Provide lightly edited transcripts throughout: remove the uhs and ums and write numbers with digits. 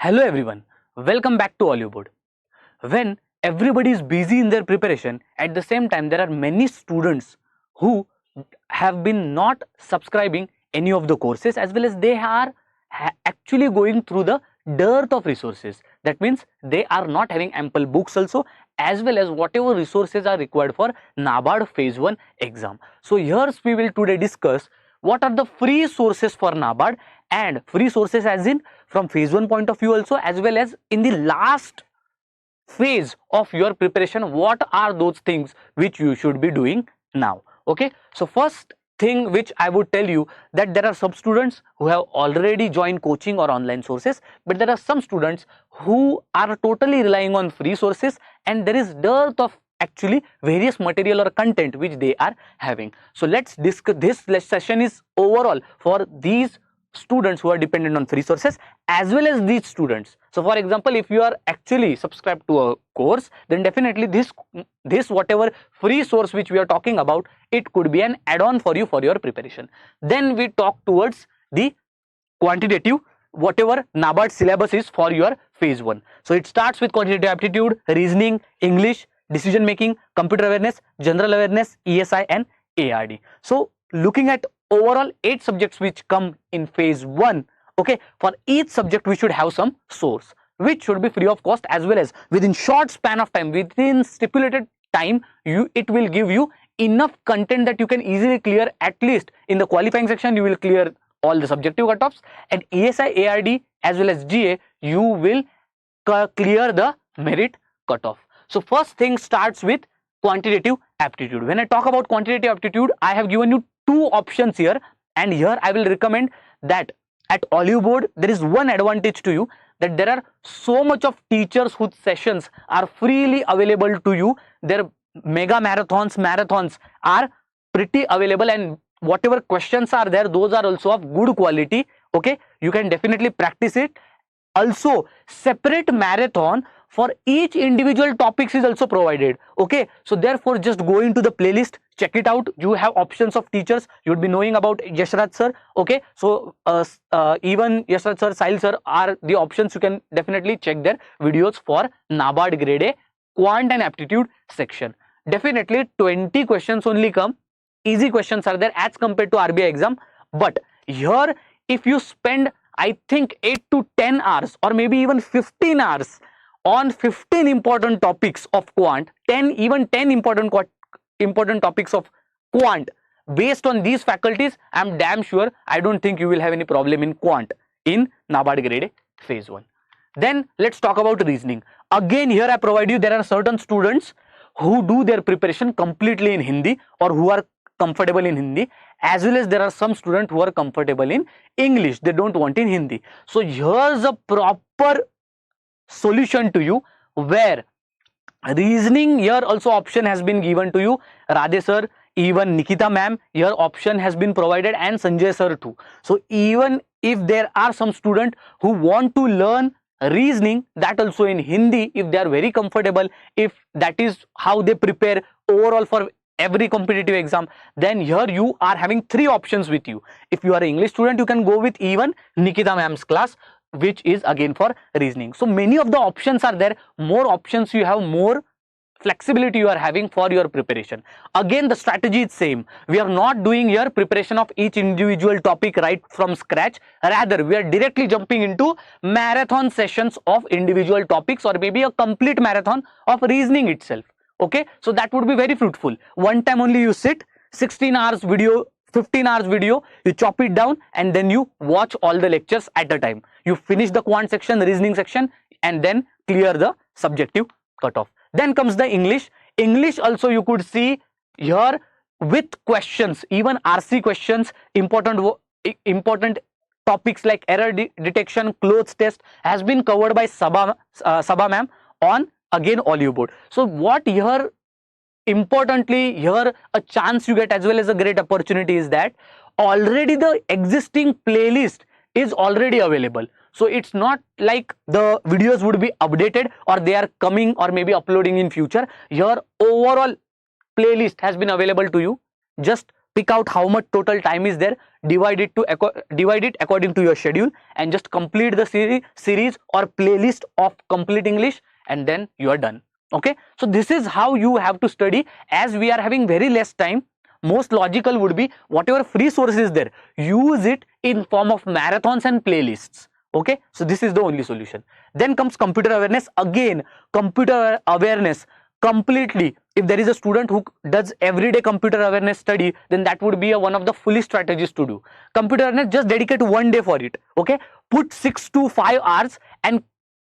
Hello everyone, welcome back to Oliveboard. When everybody is busy in their preparation, at the same time there are many students who have been not subscribing any of the courses, as well as they are actually going through the dearth of resources. That means they are not having ample books also, as well as whatever resources are required for NABARD phase 1 exam. So here we will today discuss what are the free sources for NABARD, and free sources as in from phase 1 point of view also, as well as in the last phase of your preparation, what are those things which you should be doing now. Okay, so first thing which I would tell you, that there are some students who have already joined coaching or online sources, but there are some students who are totally relying on free sources, and there is dearth of actually various material or content which they are having. So let's discuss. This session is overall for these students who are dependent on free sources as well as these students. So for example, if you are actually subscribed to a course, then definitely this whatever free source which we are talking about, it could be an add-on for you for your preparation. Then we talk towards the quantitative, whatever NABARD syllabus is for your phase 1. So it starts with quantitative aptitude, reasoning, English, decision making, computer awareness, general awareness, ESI and ARD. So looking at overall 8 subjects which come in phase 1, okay, for each subject we should have some source which should be free of cost, as well as within short span of time, within stipulated time, it will give you enough content that you can easily clear. At least in the qualifying section you will clear all the subjective cutoffs, and ESI, ARD as well as GA you will clear the merit cutoff. So first thing starts with quantitative aptitude. When I talk about quantitative aptitude, I have given you 2 options here, and here I will recommend that at Oliveboard there is one advantage to you, that there are so much of teachers whose sessions are freely available to you. Their mega marathons are pretty available, and whatever questions are there, those are also of good quality. Okay, you can definitely practice it. Also, separate marathon for each individual topics is also provided. Okay, so therefore just go into the playlist, check it out. You have options of teachers. You would be knowing about Yashraj sir. Okay, so even Yashraj sir, Sahil sir are the options. You can definitely check their videos for NABARD Grade A Quant and Aptitude section. Definitely 20 questions only come. Easy questions are there as compared to RBI exam. But here if you spend, I think 8 to 10 hours or maybe even 15 hours on 15 important topics of quant, 10 important topics of quant, based on these faculties, I am damn sure I don't think you will have any problem in quant in NABARD Grade A phase 1. Then let's talk about reasoning. Again, here I provide you, there are certain students who do their preparation completely in Hindi or who are comfortable in Hindi, as well as there are some students who are comfortable in English, they don't want in Hindi. So here's a proper solution to you, where reasoning, here also option has been given to you. Radhe sir, even Nikita ma'am, here option has been provided, and Sanjay sir too. So even if there are some students who want to learn reasoning, that also in Hindi, if they are very comfortable, if that is how they prepare overall for every competitive exam, then here you are having 3 options with you. If you are an English student, you can go with even Nikita ma'am's class, which is again for reasoning. So many of the options are there. More options you have, more flexibility you are having for your preparation. Again, the strategy is same. We are not doing here preparation of each individual topic right from scratch. Rather, we are directly jumping into marathon sessions of individual topics, or maybe a complete marathon of reasoning itself. Okay, so that would be very fruitful. One time only you sit, 16 hours video, 15 hours video, you chop it down, and then you watch all the lectures at a time. You finish the quant section, reasoning section, and then clear the subjective cutoff. Then comes the English. English also you could see here with questions, even RC questions, important topics like error detection, clothes test has been covered by Sabha ma'am on again Oliveboard. So what here importantly, here a chance you get as well as a great opportunity is that already the existing playlist is already available. So it's not like the videos would be updated or they are coming or maybe uploading in future. Your overall playlist has been available to you. Just pick out how much total time is there, divide it according to your schedule and just complete the series or playlist of Complete English, and then you are done. Okay, so this is how you have to study. As we are having very less time, most logical would be whatever free source is there, use it in form of marathons and playlists. Okay, so this is the only solution. Then comes computer awareness. Again, computer awareness completely, if there is a student who does everyday computer awareness study, then that would be one of the foolish strategies to do. Computer awareness, just dedicate one day for it. Okay, put 6 to 5 hours and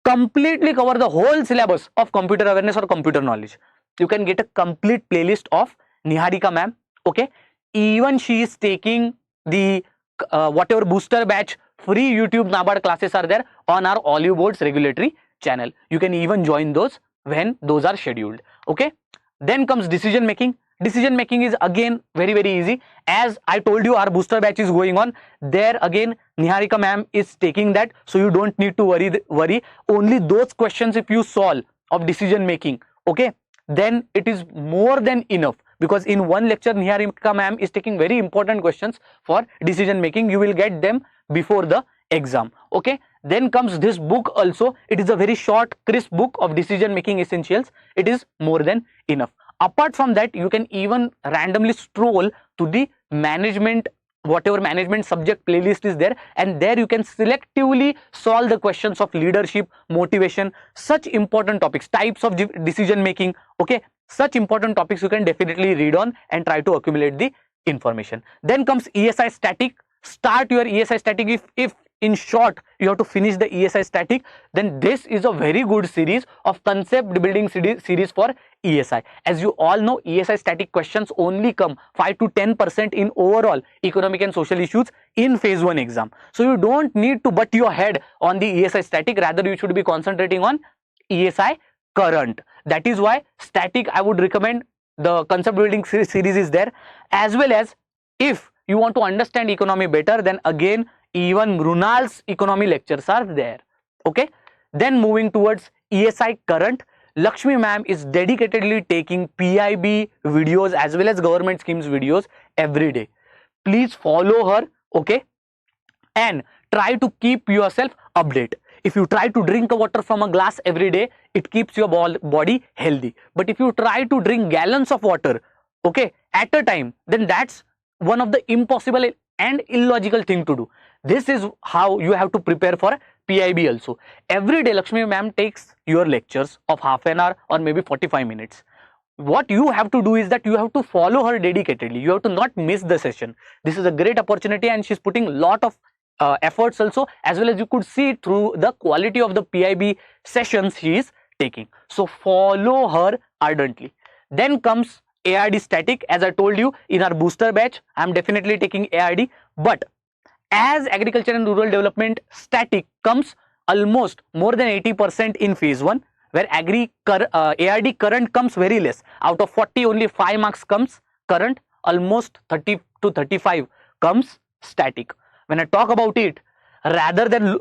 completely cover the whole syllabus of computer awareness or computer knowledge. You can get a complete playlist of Niharika ma'am. Okay, even she is taking the whatever booster batch free YouTube NABARD classes are there on our Oliveboard's regulatory channel. You can even join those when those are scheduled. Okay, then comes decision making. Decision making is again very easy. As I told you, our booster batch is going on. There again, Niharika ma'am is taking that, so you don't need to worry. Only those questions if you solve of decision making, okay, then it is more than enough, because in one lecture Niharika ma'am is taking very important questions for decision making. You will get them before the exam. Okay, then comes this book also. It is a very short crisp book of decision making essentials. It is more than enough. Apart from that, you can even randomly stroll to the management, whatever management subject playlist is there, and there you can selectively solve the questions of leadership, motivation, such important topics, types of decision making. Okay, such important topics you can definitely read on and try to accumulate the information. Then comes ESI Static. Start your ESI Static. If in short you have to finish the ESI Static, then this is a very good series of concept building series for ESI. As you all know, ESI Static questions only come 5 to 10% in overall economic and social issues in phase 1 exam. So you don't need to butt your head on the ESI Static, rather you should be concentrating on ESI Current. That is why Static, I would recommend the concept building series is there, as well as if you want to understand economy better, then again even Mrunal's economy lectures are there. Okay, then moving towards ESI Current, Lakshmi ma'am is dedicatedly taking PIB videos as well as government schemes videos every day. Please follow her. Okay, and try to keep yourself updated. If you try to drink water from a glass every day, it keeps your body healthy. But if you try to drink gallons of water, okay, at a time, then that's one of the impossible and illogical thing to do. This is how you have to prepare for PIB also. Every day Lakshmi ma'am takes your lectures of half an hour or maybe 45 minutes. What you have to do is that you have to follow her dedicatedly. You have to not miss the session. This is a great opportunity, and she's putting a lot of efforts also, as well as you could see through the quality of the PIB sessions she is taking. So follow her ardently. Then comes ARD Static. As I told you, in our booster batch, I am definitely taking ARD, but as agriculture and rural development static comes almost more than 80% in phase 1, where ARD current comes very less. Out of 40, only 5 marks comes current, almost 30 to 35 comes static. When I talk about it, rather than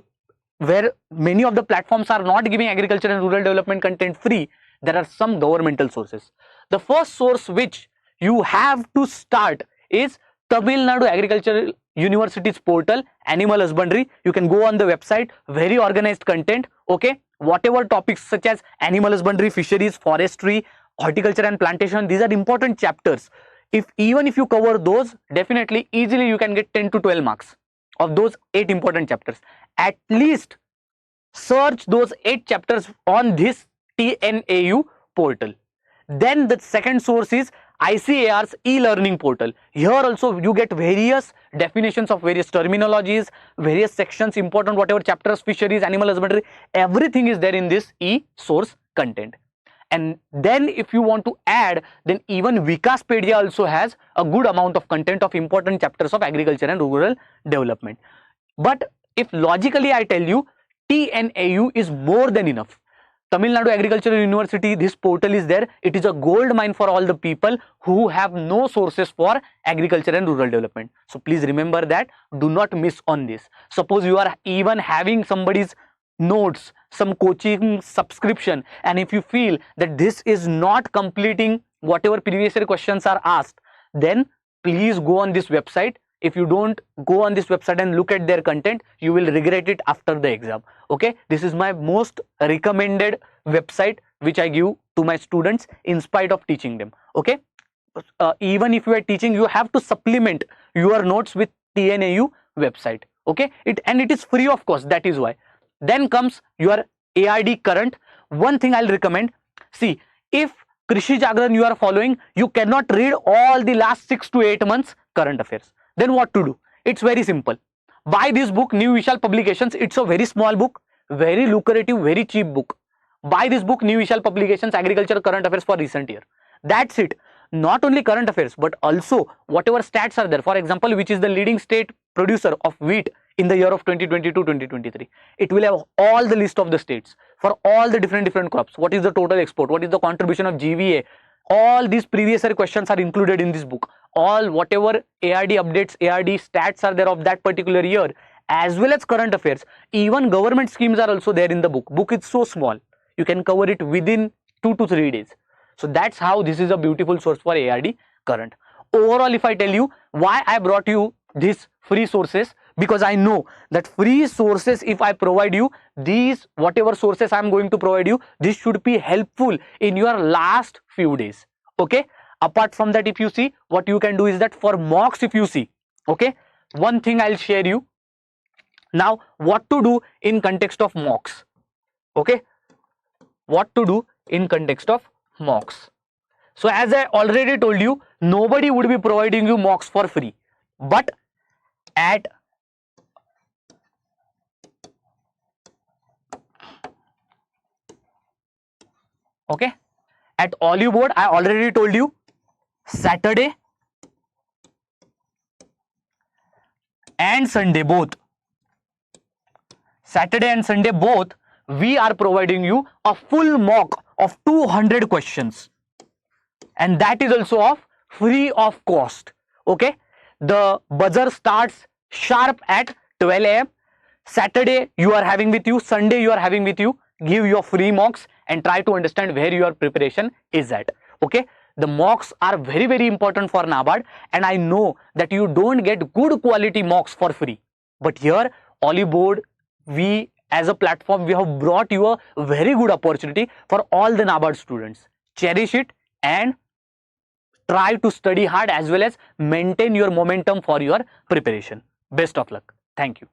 where many of the platforms are not giving agriculture and rural development content free, there are some governmental sources. The first source which you have to start is Tamil Nadu Agricultural University's portal, Animal Husbandry. You can go on the website, very organized content. Okay, whatever topics such as animal husbandry, fisheries, forestry, horticulture and plantation, these are important chapters. Even if you cover those, definitely easily you can get 10 to 12 marks of those 8 important chapters. At least search those 8 chapters on this TNAU portal. Then the second source is ICAR's e-learning portal. Here also you get various definitions of various terminologies, various sections, important whatever chapters, fisheries, animal husbandry, everything is there in this e-source content. And then if you want to add, then even Vikaspedia also has a good amount of content of important chapters of agriculture and rural development. But if logically I tell you, TNAU is more than enough. Tamil Nadu Agricultural University, this portal is there. It is a gold mine for all the people who have no sources for agriculture and rural development. So please remember that, do not miss on this. Suppose you are even having somebody's notes, some coaching subscription, and if you feel that this is not completing whatever previous year questions are asked, then please go on this website, If you don't go on this website and look at their content, you will regret it after the exam. Okay, this is my most recommended website which I give to my students in spite of teaching them. Okay, even if you are teaching, you have to supplement your notes with TNAU website. Okay, it is free of cost, that is why. Then comes your ARD Current. One thing I'll recommend, see, if Krishi Jagran you are following, you cannot read all the last 6 to 8 months current affairs. Then what to do? It's very simple. Buy this book, New Vishal Publications. It's a very small book, very lucrative, very cheap book. Buy this book, New Vishal Publications, Agriculture Current Affairs for recent year. That's it. Not only current affairs, but also whatever stats are there. For example, which is the leading state producer of wheat in the year of 2022-2023. It will have all the list of the states for all the different crops. What is the total export? What is the contribution of GVA? All these previous year questions are included in this book. All whatever ARD updates, ARD stats are there of that particular year, as well as current affairs. Even government schemes are also there in the book. Book is so small, you can cover it within 2 to 3 days. So that's how this is a beautiful source for ARD current. Overall, if I tell you why I brought you these free sources, because I know that free sources, if I provide you these, whatever sources I am going to provide you, this should be helpful in your last few days. Okay, apart from that, if you see, what you can do is that for mocks, if you see, okay, one thing I'll share you now, what to do in context of mocks. Okay, what to do in context of mocks. So as I already told you, nobody would be providing you mocks for free, but at okay, at Oliveboard, I already told you, Saturday and Sunday both, Saturday and Sunday both, we are providing you a full mock of 200 questions, and that is also of free of cost. Okay, the buzzer starts sharp at 12 AM. Saturday you are having with you, Sunday you are having with you. Give your free mocks and try to understand where your preparation is at. Okay, the mocks are very important for NABARD, and I know that you don't get good quality mocks for free, but here Oliveboard, we as a platform, we have brought you a very good opportunity for all the NABARD students. Cherish it and try to study hard as well as maintain your momentum for your preparation. Best of luck. Thank you.